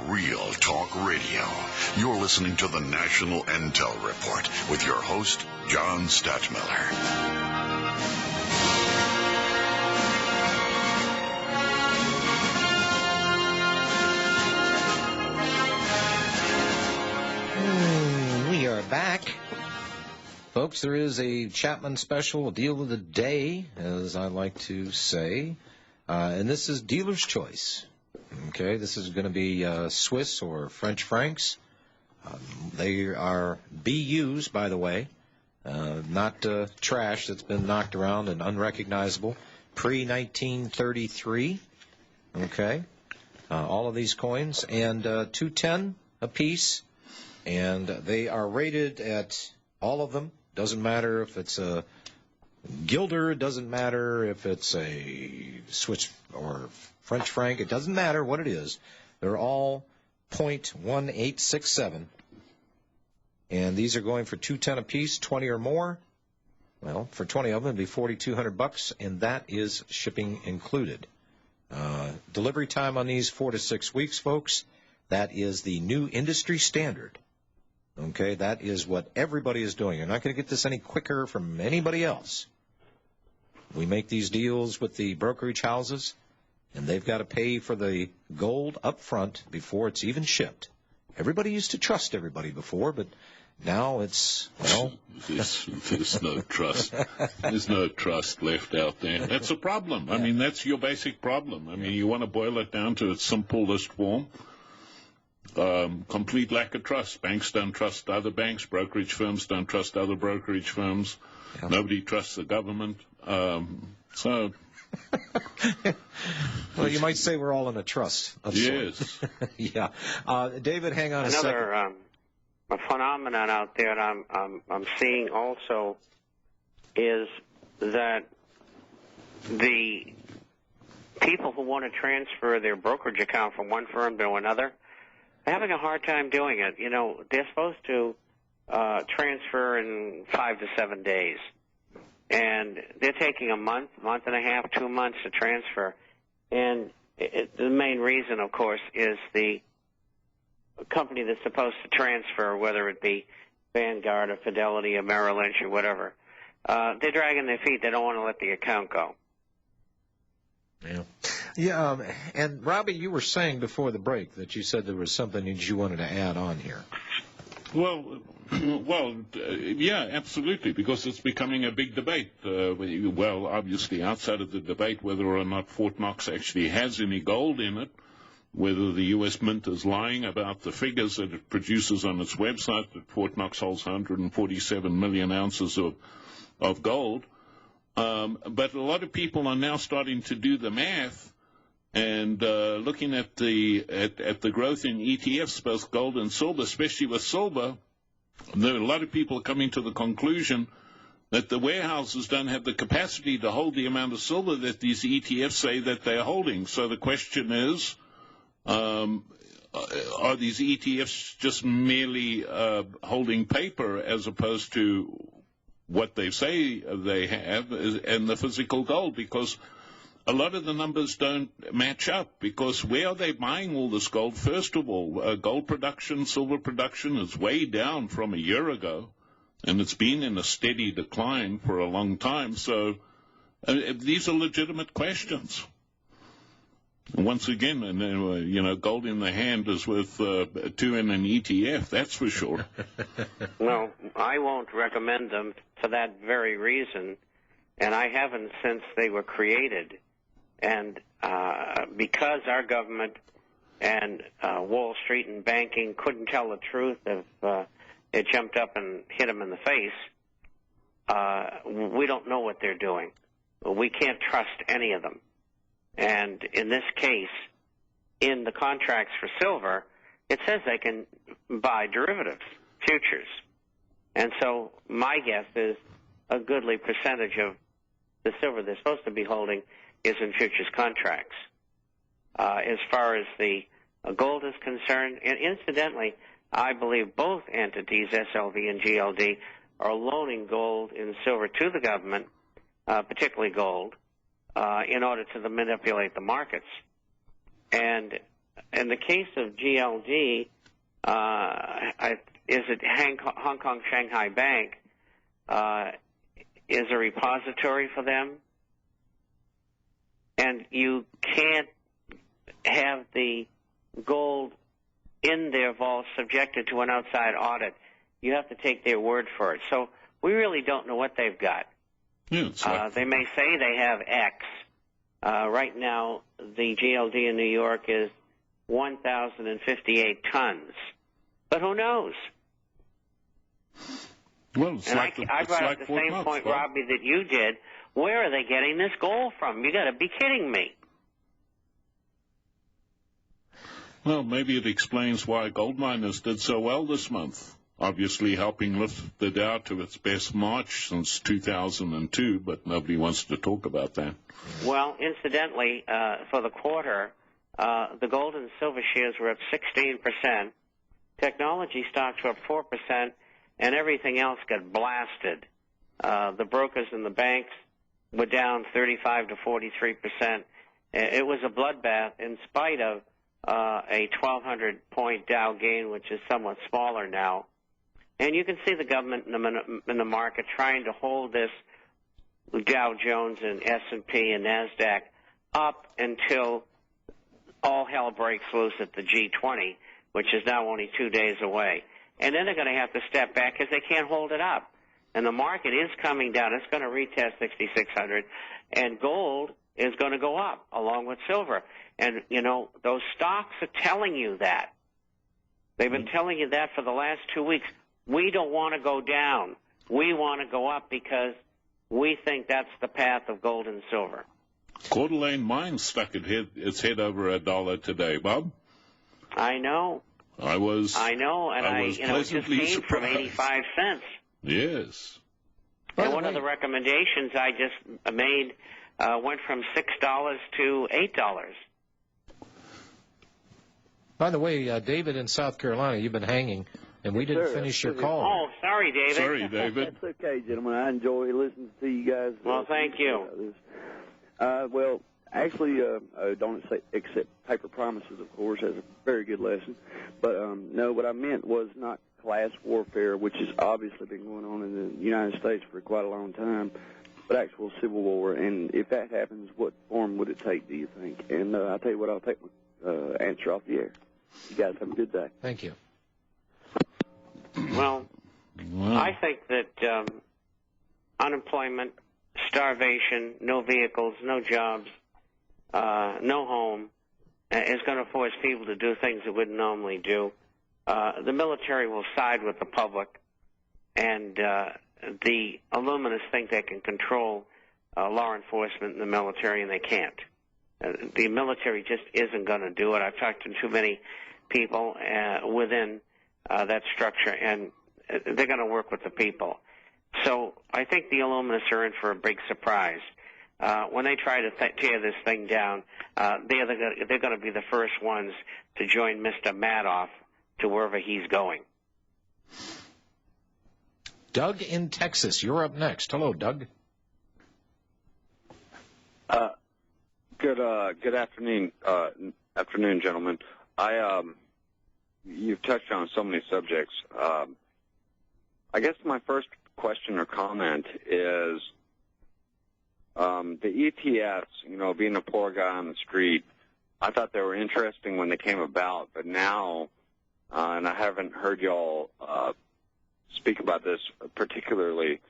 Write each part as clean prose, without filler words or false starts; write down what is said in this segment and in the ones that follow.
real talk radio. You're listening to the National Intel Report with your host, John Stadtmiller. We are back. Folks, there is a Chapman special, deal of the day, as I like to say, and this is dealer's choice. Okay, this is going to be Swiss or French francs. They are BUs, by the way, not trash that's been knocked around and unrecognizable. Pre-1933, okay, all of these coins, and $2.10 a piece, and they are rated at all of them. Doesn't matter if it's a guilder, it doesn't matter if it's a Swiss or French franc, it doesn't matter what it is. They're all .1867. And these are going for $2.10 a piece, 20 or more. Well, for 20 of them, it'd be $4,200, and that is shipping included. Delivery time on these 4 to 6 weeks, folks. That is the new industry standard. Okay, that is what everybody is doing. You're not going to get this any quicker from anybody else. We make these deals with the brokerage houses, and they've got to pay for the gold up front before it's even shipped. Everybody used to trust everybody before, but now it's, well... There's no trust. There's no trust left out there. That's a problem. I mean, that's your basic problem. I mean, you want to boil it down to its simplest form. Complete lack of trust. Banks don't trust other banks. Brokerage firms don't trust other brokerage firms. Yeah. Nobody trusts the government. So... Well, you might say we're all in a trust of yes. Yeah. David, hang on a second. Another phenomenon out there I'm seeing also is that the people who want to transfer their brokerage account from one firm to another are having a hard time doing it. You know, they're supposed to transfer in 5 to 7 days. And they're taking a month and a half, 2 months to transfer. And the main reason, of course, is the company that's supposed to transfer, whether it be Vanguard or Fidelity or Merrill Lynch or whatever. They're dragging their feet. They don't want to let the account go. Yeah. And, Robbie, you were saying before the break that you said there was something that you wanted to add on here. Well, yeah, absolutely, because it's becoming a big debate. Well, obviously, outside of the debate whether or not Fort Knox actually has any gold in it, whether the U.S. Mint is lying about the figures that it produces on its website, that Fort Knox holds 147 million ounces of gold. But a lot of people are now starting to do the math and looking at the growth in ETFs, both gold and silver, especially with silver. There are a lot of people coming to the conclusion that the warehouses don't have the capacity to hold the amount of silver that these ETFs say that they're holding. So the question is, are these ETFs just merely holding paper as opposed to what they say they have and the physical gold? Because a lot of the numbers don't match up, because where are they buying all this gold? First of all, gold production, silver production is way down from a year ago, and it's been in a steady decline for a long time. So these are legitimate questions. Once again, gold in the hand is worth 2 in an ETF, that's for sure. Well, I won't recommend them for that very reason, and I haven't since they were created. And because our government and Wall Street and banking couldn't tell the truth if it jumped up and hit them in the face, we don't know what they're doing. We can't trust any of them. And in this case, in the contracts for silver, it says they can buy derivatives, futures. And so my guess is a goodly percentage of the silver they're supposed to be holding is in futures contracts. As far as the gold is concerned, and incidentally, I believe both entities, SLV and GLD, are loaning gold and silver to the government, particularly gold, in order to manipulate the markets. And in the case of GLD, is it Hong Kong Shanghai Bank is a repository for them, and you can't have the gold in their vault subjected to an outside audit. You have to take their word for it. So we really don't know what they've got. Yeah, they may say they have X. Right now, the GLD in New York is 1,058 tons. But who knows? Well, and I brought up the same point, Robbie, that you did. Where are they getting this gold from? You got to be kidding me. Well, maybe it explains why gold miners did so well this month. Obviously helping lift the Dow to its best March since 2002, but nobody wants to talk about that. Well, incidentally, for the quarter, the gold and silver shares were up 16%. Technology stocks were up 4%, and everything else got blasted. The brokers and the banks were down 35 to 43%. It was a bloodbath in spite of a 1,200-point Dow gain, which is somewhat smaller now. And you can see the government in the market trying to hold this Dow Jones and S&P and NASDAQ up until all hell breaks loose at the G20, which is now only 2 days away. And then they're going to have to step back because they can't hold it up. And the market is coming down. It's going to retest 6,600. And gold is going to go up along with silver. And, you know, those stocks are telling you that. They've been telling you that for the last 2 weeks. We don't want to go down. We want to go up because we think that's the path of gold and silver. Coeur d'Alene Mines stuck its head over $1 today, Bob. I know. I know, and I it just came from 85 cents. Yes. And one of the recommendations I just made went from $6 to $8. By the way, David in South Carolina, you've been hanging, and we didn't finish your call. Oh, sorry, David. Sorry, David. That's okay, gentlemen. I enjoy listening to you guys. Well, thank you. Well, actually, don't accept paper promises, of course, as a very good lesson. But, no, what I meant was not class warfare, which has obviously been going on in the United States for quite a long time, but actual civil war. And if that happens, what form would it take, do you think? And I'll tell you what, I'll take my answer off the air. You guys have a good day. Thank you. Well, I think that unemployment, starvation, no vehicles, no jobs, no home is going to force people to do things they wouldn't normally do. The military will side with the public, and the illuminists think they can control law enforcement in the military, and they can't. The military just isn't going to do it. I've talked to too many people within that structure, and they're going to work with the people. So I think the illuminists are in for a big surprise. When they try to tear this thing down, they're going to be the first ones to join Mr. Madoff to wherever he's going. Doug in Texas, you're up next. Hello, Doug. Good afternoon, gentlemen. You've touched on so many subjects. I guess my first question or comment is the ETFs, being a poor guy on the street, I thought they were interesting when they came about, but now, and I haven't heard y'all speak about this particularly,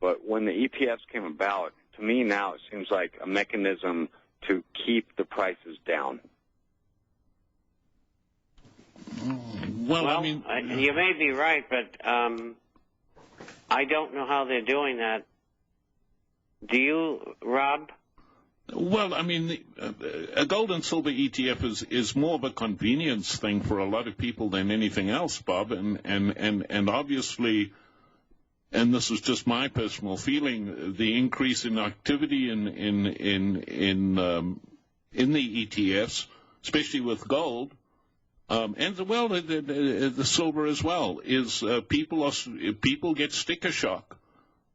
but when the ETFs came about, to me now it seems like a mechanism to keep the prices down. Well, I mean, you may be right, but I don't know how they're doing that. Do you, Rob? Well, I mean, a gold and silver ETF is more of a convenience thing for a lot of people than anything else, Bob, and obviously, and this is just my personal feeling, the increase in activity in the ETFs, especially with gold, and well, the silver as well, is people get sticker shock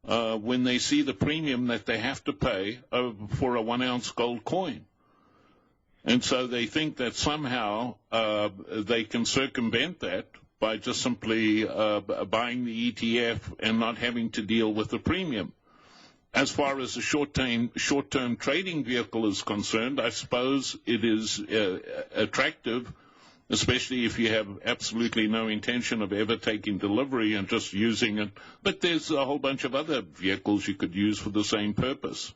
when they see the premium that they have to pay for a 1 ounce gold coin. And so they think that somehow they can circumvent that by just simply buying the ETF and not having to deal with the premium. As far as the short-term trading vehicle is concerned, I suppose it is attractive, especially if you have absolutely no intention of ever taking delivery and just using it. But there's a whole bunch of other vehicles you could use for the same purpose.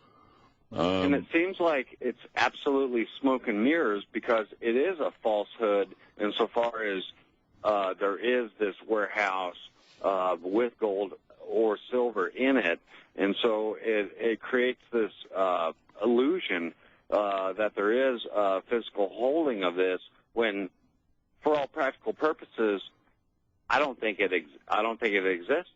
And it seems like it's absolutely smoke and mirrors, because it is a falsehood insofar as there is this warehouse with gold or silver in it. And so it creates this illusion that there is a physical holding of this, when, for all practical purposes, I don't think it exists